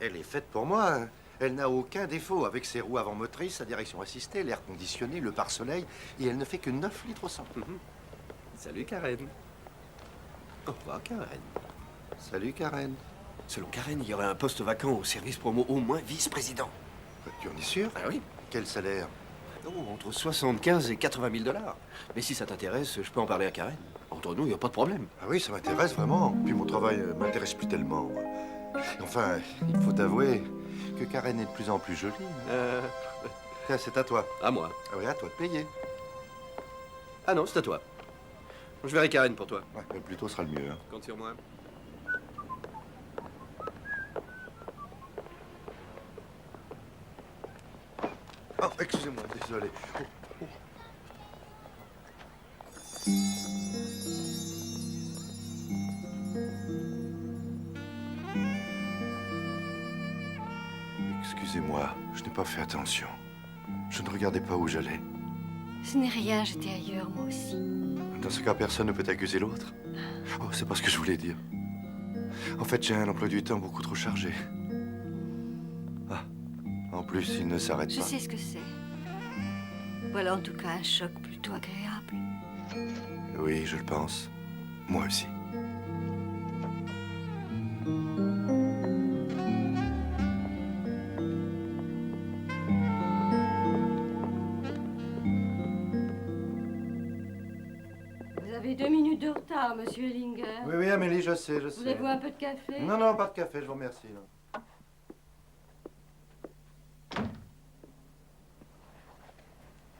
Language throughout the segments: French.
Elle est faite pour moi, hein. Elle n'a aucun défaut, avec ses roues avant motrices, sa direction assistée, l'air conditionné, le pare-soleil, et elle ne fait que 9 litres au 100. Salut Karen. Au revoir Karen. Salut, Karen. Selon Karen, il y aurait un poste vacant au service promo, au moins vice-président. Tu en es sûr? Ah oui? Quel salaire? Oh, entre 75 et 80 000 $. Mais si ça t'intéresse, je peux en parler à Karen. Entre nous, il n'y a pas de problème. Ah oui, ça m'intéresse vraiment. Puis mon travail m'intéresse plus tellement. Enfin, il faut avouer que Karen est de plus en plus jolie. Tiens, c'est à toi. À moi. Ah oui, à toi de payer. Ah non, c'est à toi. Je verrai Karen pour toi. Ouais, mais plutôt sera le mieux. Hein. Compte sur moi. Oh, excusez-moi, désolé. Oh, Excusez-moi, je n'ai pas fait attention. Je ne regardais pas où j'allais. Ce n'est rien, j'étais ailleurs, moi aussi. Dans ce cas, personne ne peut accuser l'autre. Oh, c'est pas ce que je voulais dire. En fait, j'ai un emploi du temps beaucoup trop chargé. Ah, en plus, il ne s'arrête Je pas. sais ce que c'est. Voilà en tout cas un choc plutôt agréable. Oui, je le pense. Moi aussi. Vous avez 2 minutes de retard, monsieur Ellinger. Oui, oui, Amélie, je sais, je sais. Voulez-vous un peu de café? Non, non, pas de café, je vous remercie. Non.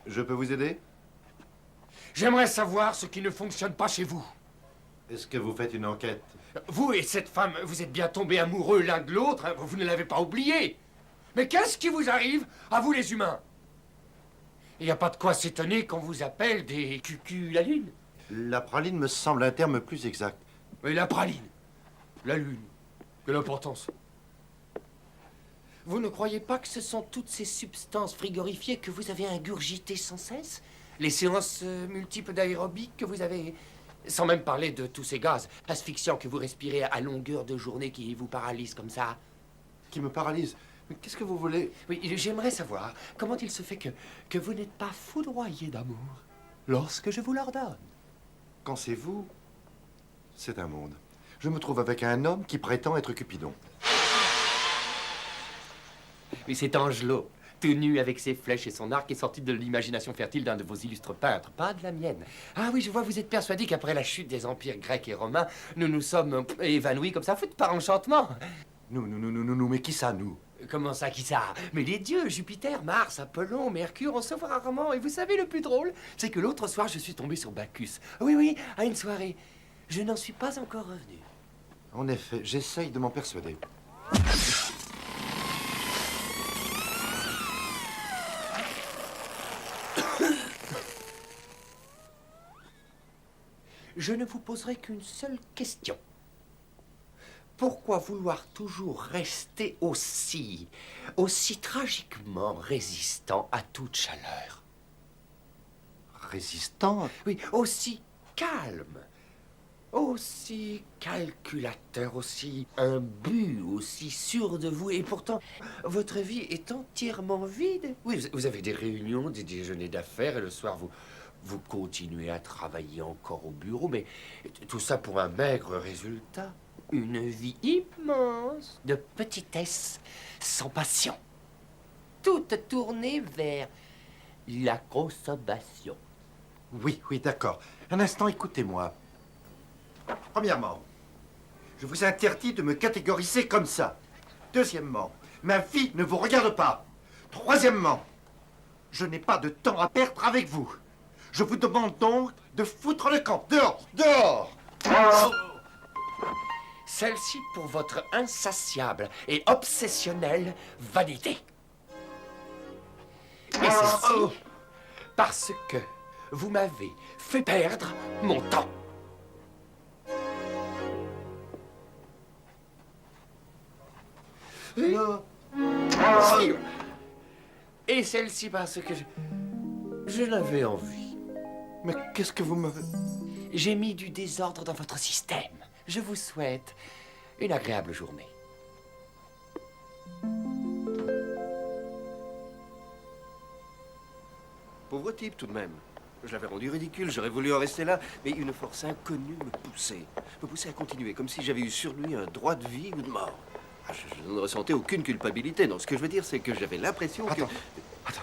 Je peux vous aider? J'aimerais savoir ce qui ne fonctionne pas chez vous. Est-ce que vous faites une enquête? Vous et cette femme, vous êtes bien tombés amoureux l'un de l'autre, hein, vous ne l'avez pas oublié. Mais qu'est-ce qui vous arrive, à vous les humains? Il n'y a pas de quoi s'étonner qu'on vous appelle des cucus la lune. La praline me semble un terme plus exact. Mais la praline, la lune, quelle importance. Vous ne croyez pas que ce sont toutes ces substances frigorifiées que vous avez ingurgitées sans cesse? Les séances multiples d'aérobic que vous avez... Sans même parler de tous ces gaz asphyxiants que vous respirez à longueur de journée qui vous paralysent comme ça. Qui me paralyse. Mais qu'est-ce que vous voulez? Oui, j'aimerais savoir comment il se fait que vous n'êtes pas foudroyé d'amour lorsque je vous l'ordonne. Quand c'est vous, c'est un monde. Je me trouve avec un homme qui prétend être Cupidon. Oui, c'est Angelot, tout nu avec ses flèches et son arc, est sorti de l'imagination fertile d'un de vos illustres peintres, pas de la mienne. Ah oui, je vois, vous êtes persuadé qu'après la chute des empires grecs et romains, nous nous sommes évanouis comme ça, foutent par enchantement. Nous, mais qui ça, nous? Comment ça, qui ça? Mais les dieux, Jupiter, Mars, Apollon, Mercure, on sauve rarement. Et vous savez, le plus drôle, c'est que l'autre soir, je suis tombé sur Bacchus. Oui, oui, à une soirée. Je n'en suis pas encore revenu. En effet, j'essaye de m'en persuader. Je ne vous poserai qu'une seule question. Pourquoi vouloir toujours rester aussi tragiquement résistant à toute chaleur? Résistant? Oui, aussi calme, aussi calculateur, aussi imbu, aussi sûr de vous, et pourtant, votre vie est entièrement vide. Oui, vous avez des réunions, des déjeuners d'affaires, et le soir, vous continuez à travailler encore au bureau, mais tout ça pour un maigre résultat. Une vie immense de petitesse, sans passion. Toute tournée vers la consommation. Oui, oui, d'accord. Un instant, écoutez-moi. Premièrement, je vous interdis de me catégoriser comme ça. Deuxièmement, ma vie ne vous regarde pas. Troisièmement, je n'ai pas de temps à perdre avec vous. Je vous demande donc de foutre le camp. Dehors! Dehors! Celle-ci pour votre insatiable et obsessionnelle vanité. Et ceci parce que vous m'avez fait perdre mon temps. Non. Et celle-ci parce que je n'avais envie. Mais qu'est-ce que vous me... J'ai mis du désordre dans votre système. Je vous souhaite une agréable journée. Pauvre type, tout de même. Je l'avais rendu ridicule, j'aurais voulu en rester là, mais une force inconnue me poussait à continuer, comme si j'avais eu sur lui un droit de vie ou de mort. Ah, je ne ressentais aucune culpabilité. Non, ce que je veux dire, c'est que j'avais l'impression que... Attends.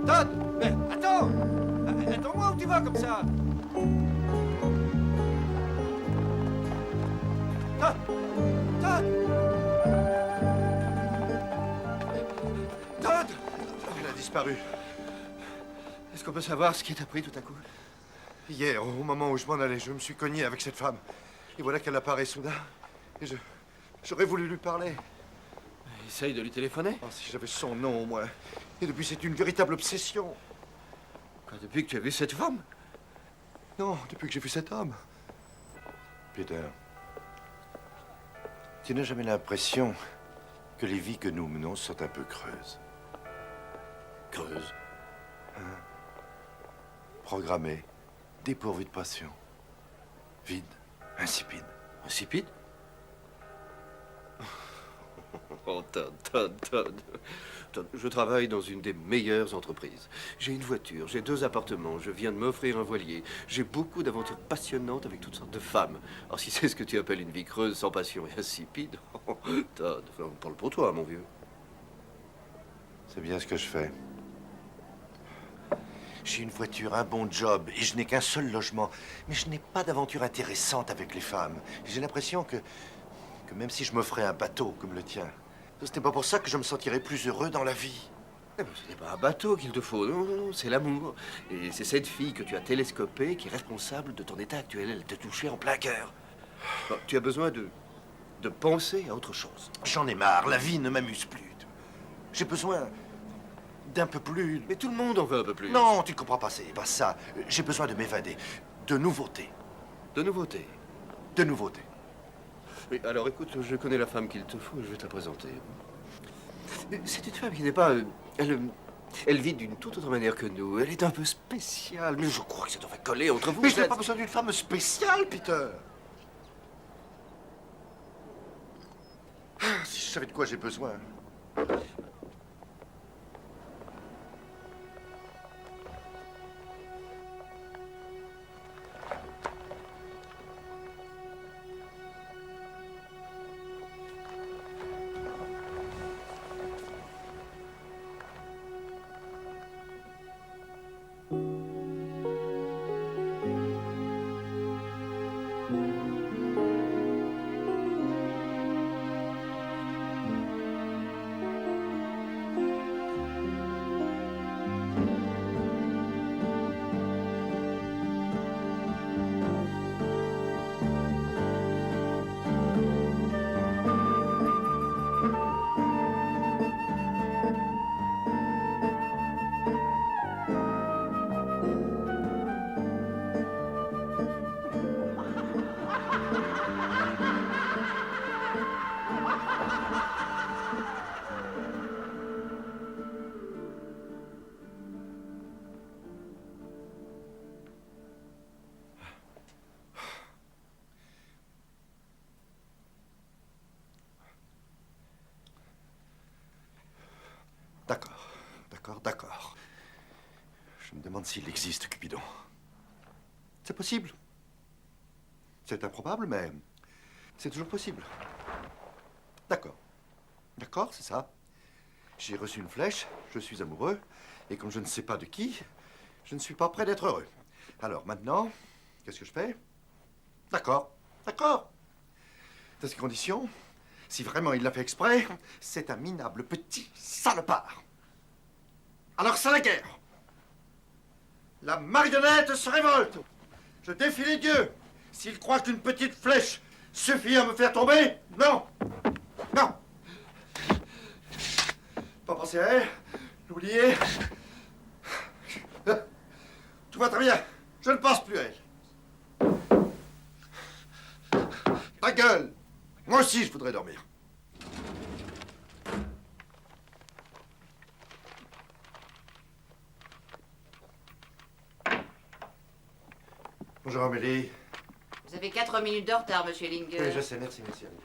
Todd! Mais attends! Attends-moi, où tu vas comme ça? Todd! Todd! Todd! Elle a disparu. Est-ce qu'on peut savoir ce qui t'a pris tout à coup? Hier, au moment où je m'en allais, je me suis cogné avec cette femme. Et voilà qu'elle apparaît soudain. Et j'aurais voulu lui parler. Essaye de lui téléphoner. Oh, si j'avais son nom, au moins. Et depuis, c'est une véritable obsession. Quoi, depuis que tu as vu cette femme? Non, depuis que j'ai vu cet homme. Peter, tu n'as jamais l'impression que les vies que nous menons sont un peu creuses, Creuse. programmées, dépourvues de passion, vides, insipides. Insipide? Oh, Todd. Todd, je travaille dans une des meilleures entreprises. J'ai une voiture, j'ai 2 appartements, je viens de m'offrir un voilier. J'ai beaucoup d'aventures passionnantes avec toutes sortes de femmes. Alors, si c'est ce que tu appelles une vie creuse, sans passion et insipide, oh, Todd, on parle pour toi, mon vieux. C'est bien ce que je fais. J'ai une voiture, un bon job, et je n'ai qu'un seul logement. Mais je n'ai pas d'aventure intéressante avec les femmes. J'ai l'impression que même si je m'offrais un bateau comme le tien, ce n'est pas pour ça que je me sentirais plus heureux dans la vie. Eh ben, ce n'est pas un bateau qu'il te faut, non, c'est l'amour. Et c'est cette fille que tu as télescopée qui est responsable de ton état actuel. Elle t'a touché en plein cœur. Bon, tu as besoin de penser à autre chose. J'en ai marre, la vie ne m'amuse plus. J'ai besoin d'un peu plus... Mais tout le monde en veut un peu plus. Non, tu ne comprends pas, c'est pas ça. J'ai besoin de m'évader, de nouveautés. De nouveautés. De nouveautés. Oui, alors écoute, je connais la femme qu'il te faut et je vais te la présenter. C'est une femme qui n'est pas... elle vit d'une toute autre manière que nous. Elle est un peu spéciale, mais je crois que ça devrait coller entre vous. Mais je n'ai pas besoin d'une femme spéciale, Peter. Ah, si je savais de quoi j'ai besoin. D'accord. Je me demande s'il existe, Cupidon. C'est possible. C'est improbable, mais c'est toujours possible. D'accord, c'est ça. J'ai reçu une flèche, je suis amoureux, et comme je ne sais pas de qui, je ne suis pas prêt d'être heureux. Alors maintenant, qu'est-ce que je fais? D'accord. Dans ces conditions, si vraiment il l'a fait exprès, c'est un minable petit salopard. Alors c'est la guerre. La marionnette se révolte. Je défie les dieux. S'ils croient qu'une petite flèche suffit à me faire tomber, non. Pas penser à elle, l'oublier. Tout va très bien. Je ne pense plus à elle. Ta gueule. Moi aussi, je voudrais dormir. Bonjour Amélie. Vous avez 4 minutes de retard, monsieur Linger. Oui, je sais, merci, merci Amélie.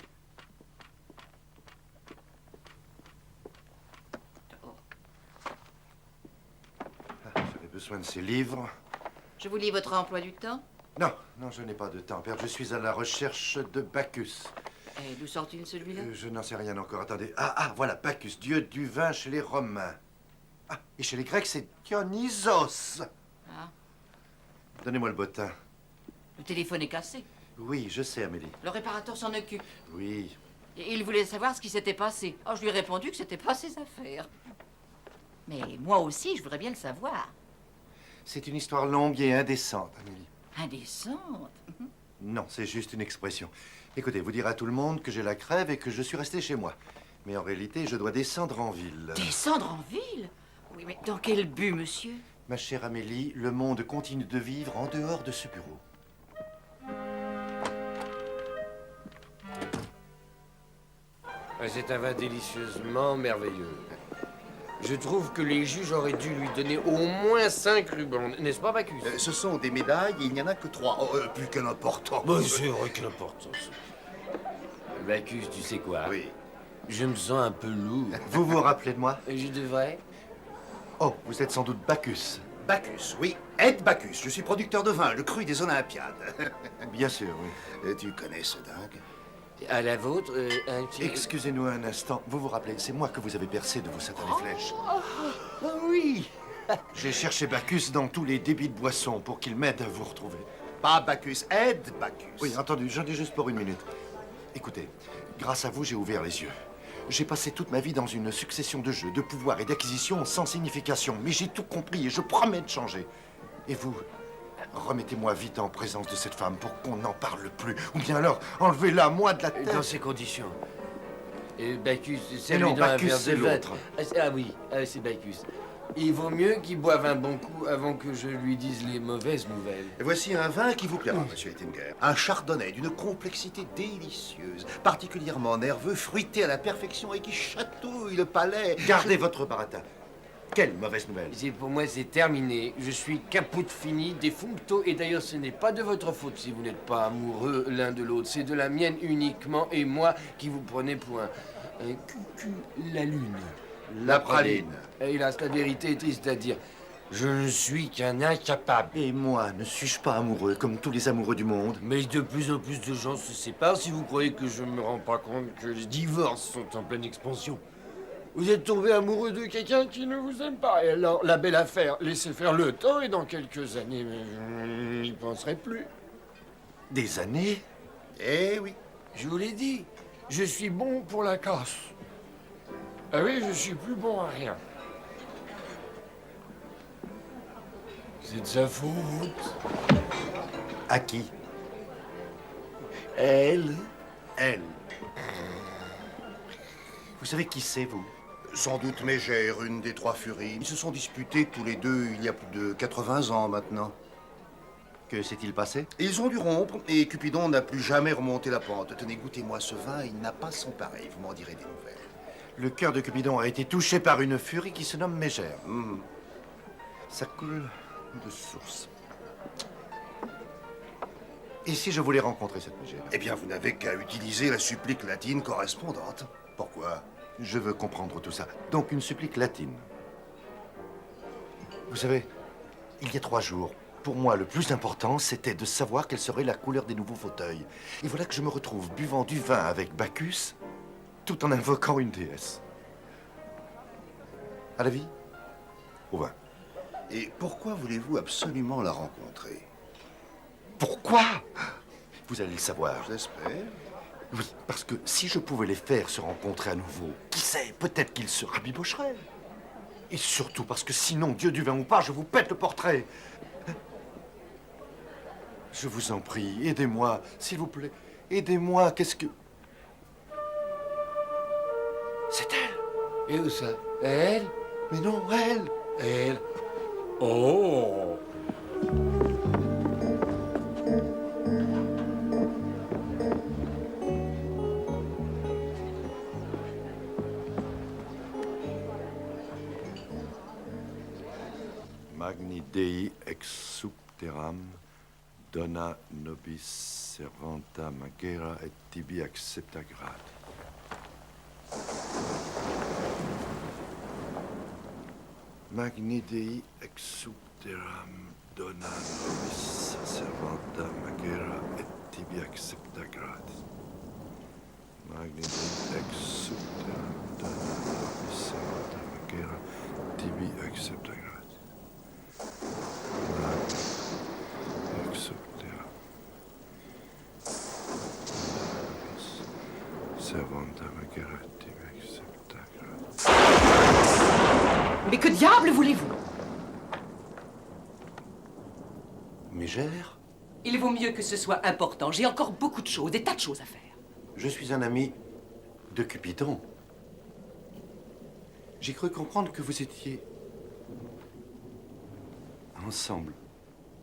J'avais besoin de ces livres. Je vous lis votre emploi du temps. Non, non, je n'ai pas de temps à perdre. Je suis à la recherche de Bacchus. Et d'où sort-il celui-là? Je n'en sais rien encore. Attendez. Ah, voilà, Bacchus, dieu du vin chez les Romains. Ah, et chez les Grecs, c'est Dionysos. Ah, Donnez-moi le bottin. le téléphone est cassé. Oui, je sais, Amélie. Le réparateur s'en occupe. Oui. Et il voulait savoir ce qui s'était passé. Oh, je lui ai répondu que c'était pas ses affaires. Mais moi aussi, je voudrais bien le savoir. C'est une histoire longue et indécente, Amélie. Indécente. Non, c'est juste une expression. Écoutez, vous direz à tout le monde que j'ai la crève et que je suis resté chez moi. Mais en réalité, je dois descendre en ville. Descendre en ville? Oui, mais dans quel but, monsieur? Ma chère Amélie, le monde continue de vivre en dehors de ce bureau. C'est un vin délicieusement merveilleux. Je trouve que les juges auraient dû lui donner au moins 5 rubans, n'est-ce pas, Bacchus? Ce sont des médailles et il n'y en a que 3. Oh, plus qu'un important. C'est vrai que l'importance. Bacchus, tu sais quoi? Oui. Je me sens un peu lourd. Vous vous rappelez de moi? Je devrais? Oh, vous êtes sans doute Bacchus. Bacchus, oui. Ed Bacchus. Je suis producteur de vin, le cru des Olympiades. Bien sûr, oui. Tu connais ce dingue? À la vôtre, un petit... Excusez-nous un instant. Vous vous rappelez, c'est moi que vous avez percé de vos satanées flèches. Ah oui. J'ai cherché Bacchus dans tous les débits de boissons pour qu'il m'aide à vous retrouver. Pas Bacchus, Ed Bacchus. Oui, entendu, j'en ai juste pour une minute. Écoutez, grâce à vous, j'ai ouvert les yeux. J'ai passé toute ma vie dans une succession de jeux, de pouvoirs et d'acquisitions sans signification. Mais j'ai tout compris et je promets de changer. Et vous, remettez-moi vite en présence de cette femme pour qu'on n'en parle plus. Ou bien alors, enlevez-la, moi, de la tête. Dans ces conditions. Bacchus, c'est non, lui dans un Bacchus, verre c'est de vin. l'autre. Ah oui, c'est Bacchus. Il vaut mieux qu'il boive un bon coup avant que je lui dise les mauvaises nouvelles. Et voici un vin qui vous plaira, monsieur Ettinger. Un chardonnay d'une complexité délicieuse, particulièrement nerveux, fruité à la perfection et qui chatouille le palais. Gardez votre baratin. Quelle mauvaise nouvelle. Pour moi, c'est terminé. Je suis caput fini, defuncto, et d'ailleurs, ce n'est pas de votre faute si vous n'êtes pas amoureux l'un de l'autre. C'est de la mienne uniquement, et moi qui vous prenez pour un cucu la lune. La praline. Hélas, la vérité est triste à dire. Je ne suis qu'un incapable. Et moi, ne suis-je pas amoureux comme tous les amoureux du monde? Mais de plus en plus de gens se séparent. Si vous croyez que je ne me rends pas compte que les divorces sont en pleine expansion. Vous êtes tombé amoureux de quelqu'un qui ne vous aime pas. Et alors, la belle affaire, laissez faire le temps et dans quelques années, mais je n'y penserai plus. Des années? Eh oui. Je vous l'ai dit, je suis bon pour la casse. Ah oui, je suis plus bon à rien. C'est de sa faute. À qui? Elle? Elle. Vous savez qui c'est, vous? Sans doute Mégère, une des 3 furies. Ils se sont disputés tous les deux il y a plus de 80 ans maintenant. Que s'est-il passé? Ils ont dû rompre et Cupidon n'a plus jamais remonté la pente. Tenez, goûtez-moi ce vin, il n'a pas son pareil. Vous m'en direz des nouvelles. Le cœur de Cupidon a été touché par une furie qui se nomme Mégère. Mhm. Ça coule de source. Et si je voulais rencontrer cette Mégère? Eh bien, vous n'avez qu'à utiliser la supplique latine correspondante. Pourquoi? Je veux comprendre tout ça. Donc une supplique latine. Vous savez, il y a 3 jours, pour moi, le plus important, c'était de savoir quelle serait la couleur des nouveaux fauteuils. Et voilà que je me retrouve buvant du vin avec Bacchus, tout en invoquant une déesse. À la vie? Au vin. Et pourquoi voulez-vous absolument la rencontrer? Pourquoi? Vous allez le savoir. J'espère. Oui, parce que si je pouvais les faire se rencontrer à nouveau, qui sait, peut-être qu'ils se rabibocheraient. Et surtout parce que sinon, Dieu du vin ou pas, je vous pète le portrait. Je vous en prie, aidez-moi, s'il vous plaît. Aidez-moi, qu'est-ce que... C'est elle. Et où ça? Elle? Mais non, elle. Elle? Oh! Magni Dei ex subterram dona nobis servanta magera et tibi accepta grati. Magni Dei ex subteram dona nobis servanta magera et tibi accepta gratis. Magni Dei ex subteram dona nobis servanta magera tibi accepta gratis. Magni ex subteram nobis servanta magera tibi accepta gratis. Mais que diable voulez-vous? Mégère, Il vaut mieux que ce soit important. J'ai encore beaucoup de choses, des tas de choses à faire. je suis un ami de Cupidon. J'ai cru comprendre que vous étiez ensemble.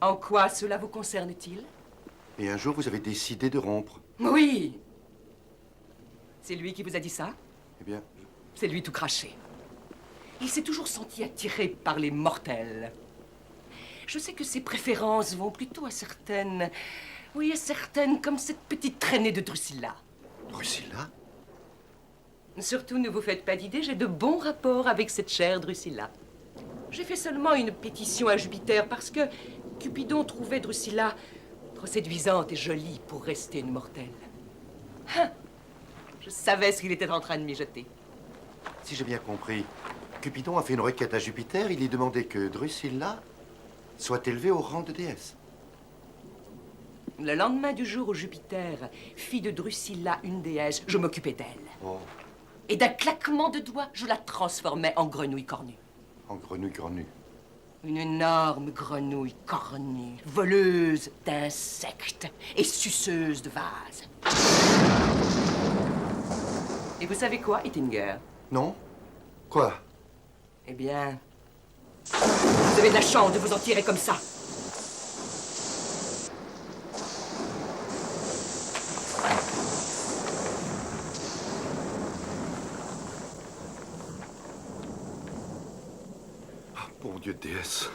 En quoi cela vous concerne-t-il? Et un jour, vous avez décidé de rompre. Oui. C'est lui qui vous a dit ça? Eh bien, C'est lui tout craché. Il s'est toujours senti attiré par les mortels. Je sais que ses préférences vont plutôt à certaines... Oui, à certaines, comme cette petite traînée de Drusilla. Drusilla? Surtout, ne vous faites pas d'idée, j'ai de bons rapports avec cette chère Drusilla. J'ai fait seulement une pétition à Jupiter parce que Cupidon trouvait Drusilla trop séduisante et jolie pour rester une mortelle. Hein? Je savais ce qu'il était en train de mijoter. Si j'ai bien compris, Cupidon a fait une requête à Jupiter. Il lui demandait que Drusilla soit élevée au rang de déesse. Le lendemain du jour où Jupiter fit de Drusilla une déesse, je m'occupais d'elle. Oh, Et d'un claquement de doigts, je la transformais en grenouille cornue. en grenouille cornue. Une énorme grenouille cornue, voleuse d'insectes et suceuse de vases. Et vous savez quoi, Hittinger? Non? Quoi? Eh bien, vous avez de la chance de vous en tirer comme ça. Ah, bon Dieu, déesse.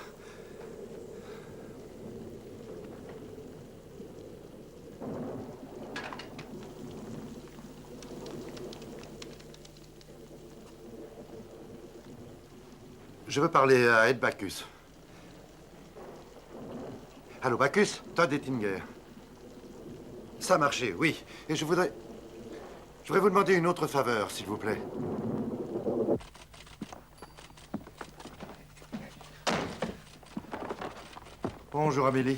Je veux parler à Ed Bacchus. Allô, Bacchus? Todd Ettinger. Ça a marché, oui. Et je voudrais vous demander une autre faveur, s'il vous plaît. Bonjour, Amélie.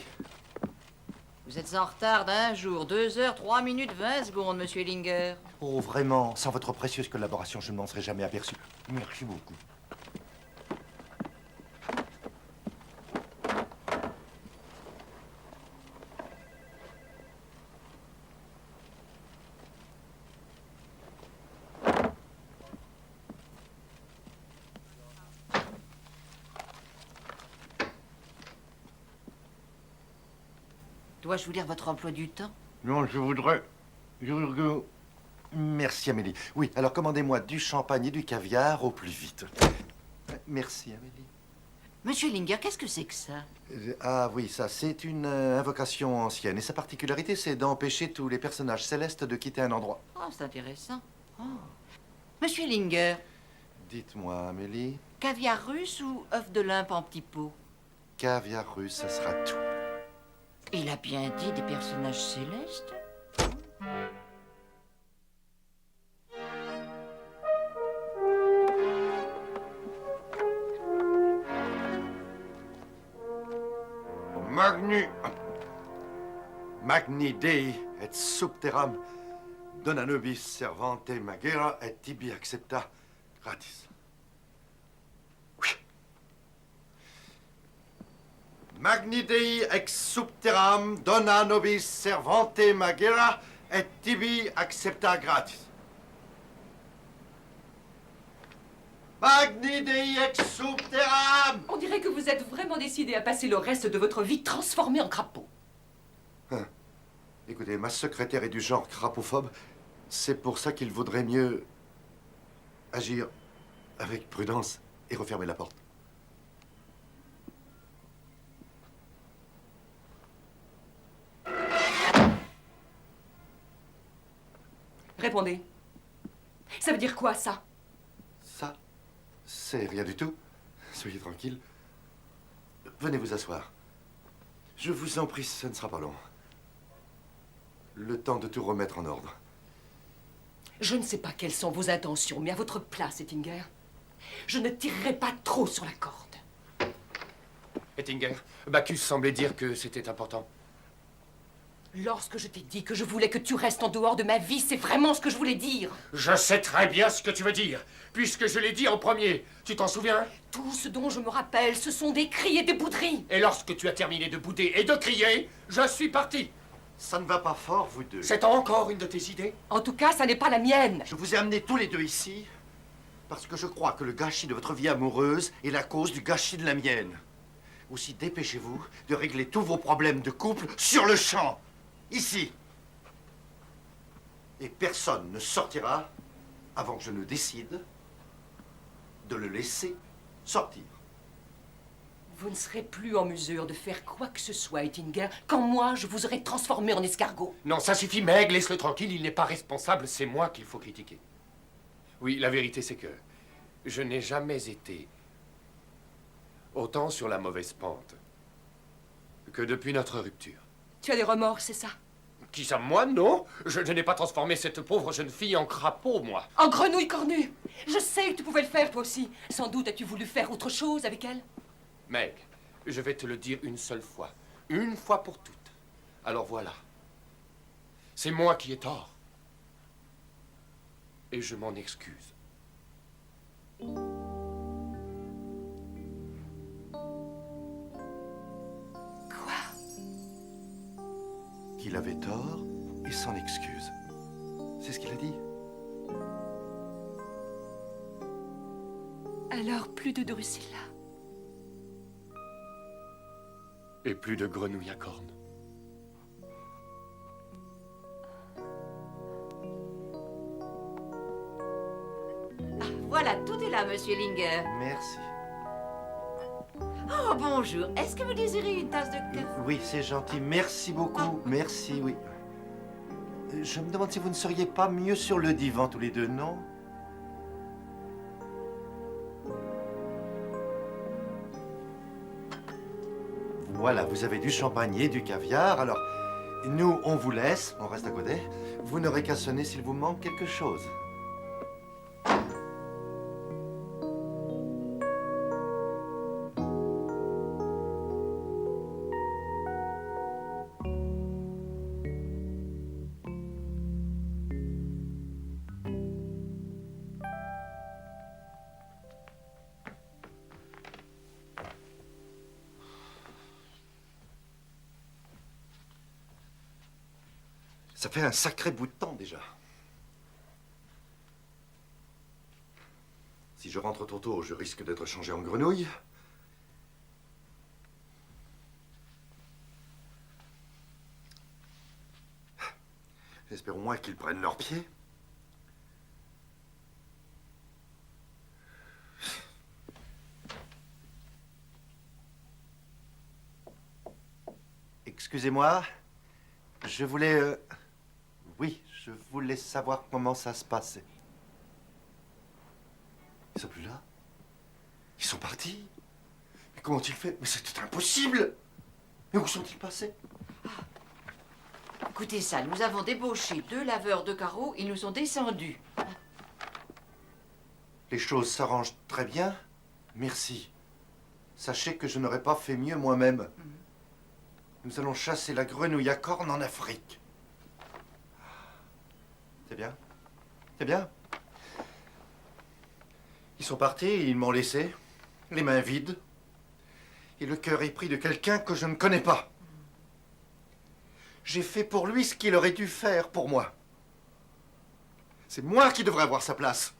Vous êtes en retard d'un jour, 2 heures, 3 minutes, 20 secondes, monsieur Ellinger. Oh, vraiment, sans votre précieuse collaboration, je ne m'en serais jamais aperçu. Merci beaucoup. Dois-je vous lire votre emploi du temps? Non, je voudrais que... Merci, Amélie. Oui, alors commandez-moi du champagne et du caviar au plus vite. Merci, Amélie. Monsieur Ellinger, qu'est-ce que c'est que ça? Ah oui, ça, c'est une invocation ancienne. Et sa particularité, c'est d'empêcher tous les personnages célestes de quitter un endroit. Oh, c'est intéressant. Oh. Monsieur Ellinger, Dites-moi, Amélie, caviar russe ou œuf de limpe en petits pots? caviar russe, ça sera tout. Il a bien dit des personnages célestes. Magni Dei et subteram dona nobis servante magera et tibi accepta gratis. Oui. Magni Dei ex subteram dona nobis servante magera et tibi accepta gratis. Magni Dei ex subteram! On dirait que vous êtes vraiment décidé à passer le reste de votre vie transformé en crapaud. Hein. Écoutez, ma secrétaire est du genre crapophobe. C'est pour ça qu'il vaudrait mieux agir avec prudence et refermer la porte. Répondez. Ça veut dire quoi, ça? Ça, c'est rien du tout. Soyez tranquille. Venez vous asseoir. Je vous en prie, ce ne sera pas long. Le temps de tout remettre en ordre. Je ne sais pas quelles sont vos intentions, mais à votre place, Ettinger, je ne tirerai pas trop sur la corde. Ettinger, Bacchus semblait dire que c'était important. Lorsque je t'ai dit que je voulais que tu restes en dehors de ma vie, c'est vraiment ce que je voulais dire. Je sais très bien ce que tu veux dire, puisque je l'ai dit en premier. Tu t'en souviens? Tout ce dont je me rappelle, ce sont des cris et des bouderies. Et lorsque tu as terminé de bouder et de crier, je suis parti. Ça ne va pas fort, vous deux. C'est encore une de tes idées? En tout cas, ça n'est pas la mienne. Je vous ai amenés tous les deux ici parce que je crois que le gâchis de votre vie amoureuse est la cause du gâchis de la mienne. Aussi, dépêchez-vous de régler tous vos problèmes de couple sur le champ, ici. Et personne ne sortira avant que je ne décide de le laisser sortir. Vous ne serez plus en mesure de faire quoi que ce soit, Ettinger, quand moi, je vous aurai transformé en escargot. Non, ça suffit, Meg, laisse-le tranquille, il n'est pas responsable, c'est moi qu'il faut critiquer. Oui, la vérité, c'est que je n'ai jamais été autant sur la mauvaise pente que depuis notre rupture. Tu as des remords, c'est ça? Qui ça, moi? Non. Je n'ai pas transformé cette pauvre jeune fille en crapaud, moi. En grenouille cornue. Je sais que tu pouvais le faire, toi aussi. Sans doute as-tu voulu faire autre chose avec elle? Meg, je vais te le dire une seule fois. Une fois pour toutes. Alors voilà. C'est moi qui ai tort. Et je m'en excuse. Quoi? Qu'il avait tort et s'en excuse. C'est ce qu'il a dit. Alors, plus de Drusilla. Et plus de grenouilles à cornes. Voilà, tout est là, monsieur Linger. Merci. Oh, bonjour. Est-ce que vous désirez une tasse de café? Oui, c'est gentil. Merci beaucoup. Merci, oui. Je me demande si vous ne seriez pas mieux sur le divan tous les deux, non? Voilà, vous avez du champagne et du caviar. Alors, nous, on vous laisse. On reste à côté. Vous n'aurez qu'à sonner s'il vous manque quelque chose. Ça fait un sacré bout de temps déjà. Si je rentre trop tôt, je risque d'être changé en grenouille. J'espère au moins qu'ils prennent leurs pieds. Excusez-moi, je voulais... Oui, je voulais savoir comment ça se passait. Ils sont plus là? Ils sont partis? Mais comment ont-ils fait? Mais c'était impossible! Mais où sont-ils passés? Écoutez ça, nous avons débauché 2 laveurs de carreaux, ils nous sont descendus. Les choses s'arrangent très bien. Merci. Sachez que je n'aurais pas fait mieux moi-même. Nous allons chasser la grenouille à cornes en Afrique. C'est bien? C'est bien? Ils sont partis et ils m'ont laissé, les mains vides, et le cœur épris de quelqu'un que je ne connais pas. J'ai fait pour lui ce qu'il aurait dû faire pour moi. C'est moi qui devrais avoir sa place.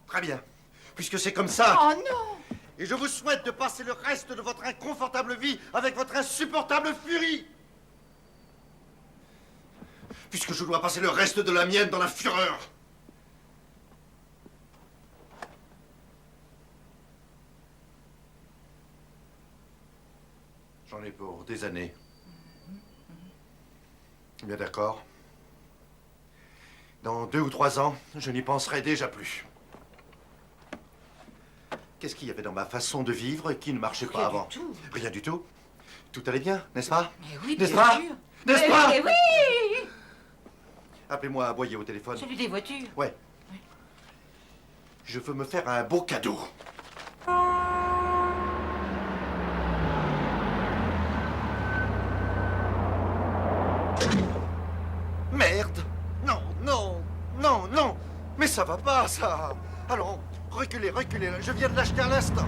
Très bien. Puisque c'est comme ça. Oh non! Et je vous souhaite de passer le reste de votre inconfortable vie avec votre insupportable furie. Puisque je dois passer le reste de la mienne dans la fureur. J'en ai pour des années. Bien d'accord. Dans 2 ou 3 ans, je n'y penserai déjà plus. Qu'est-ce qu'il y avait dans ma façon de vivre qui ne marchait pas avant? Rien du tout. Rien du tout. Tout allait bien, n'est-ce pas? Mais oui, N'est-ce bien pas? sûr. N'est-ce pas? Mais oui. Appelez-moi Boyer au téléphone. Celui des voitures. Ouais. Je veux me faire un beau cadeau. Merde! Non, non, non, non! Mais ça va pas, ça! Allons, reculez, reculez, je viens de l'acheter à l'instant.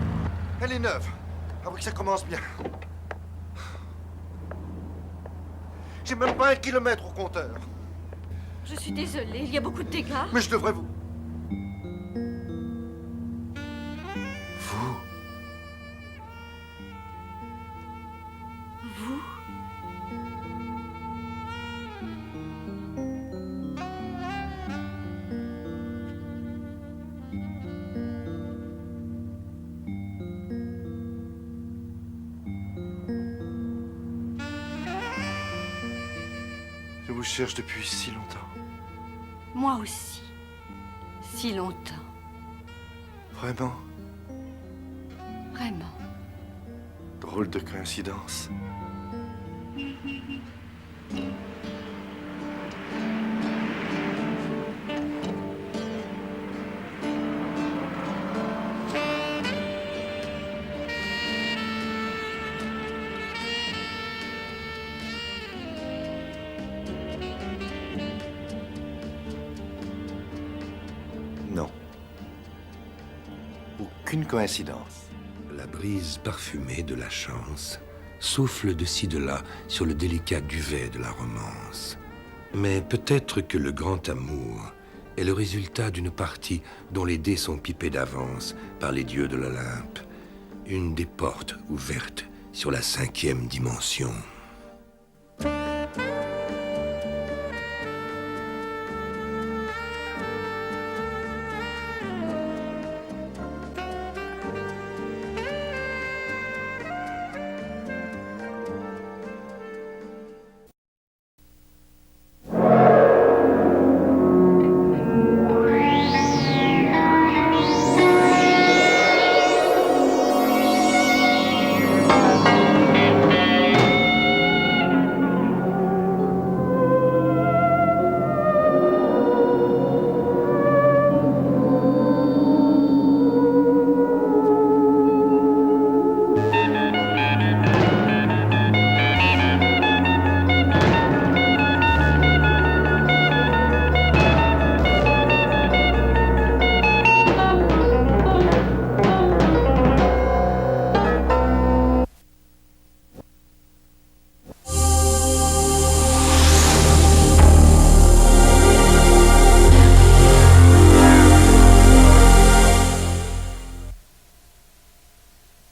Elle est neuve. Ah oui, que ça commence bien. J'ai même pas 1 kilomètre au compteur. Je suis désolée, il y a beaucoup de dégâts. Mais je devrais vous... Vous? Vous? Je vous cherche depuis si longtemps. Moi aussi. Si longtemps. Vraiment? Vraiment. Drôle de coïncidence. Non. Aucune coïncidence. La brise parfumée de la chance souffle de ci de là sur le délicat duvet de la romance. Mais peut-être que le grand amour est le résultat d'une partie dont les dés sont pipés d'avance par les dieux de l'Olympe. Une des portes ouvertes sur la 5e dimension.